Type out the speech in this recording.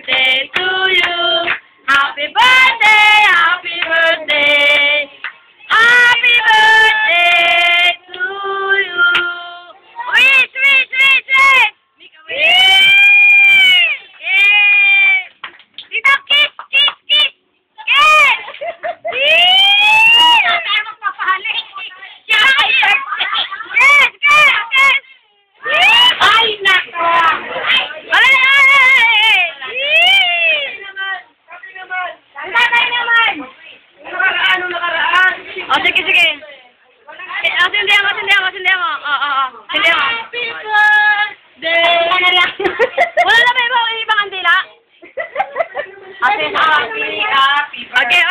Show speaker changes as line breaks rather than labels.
birthday to you. Happy birthday, happy birthday. Happy birthday to you. Wish, wish, wish, wish. Make a wish. Yay! Dito, kiss, kiss, kiss. Kiss. Yay! Tayo magpapahali. Happy birthday. Kiss, kiss, kiss. Ay, nako. Oh, sige, sige. Sindihan mo. Sindihan mo. Happy birthday! Wala na ba ibang kandila? Happy birthday. Okay,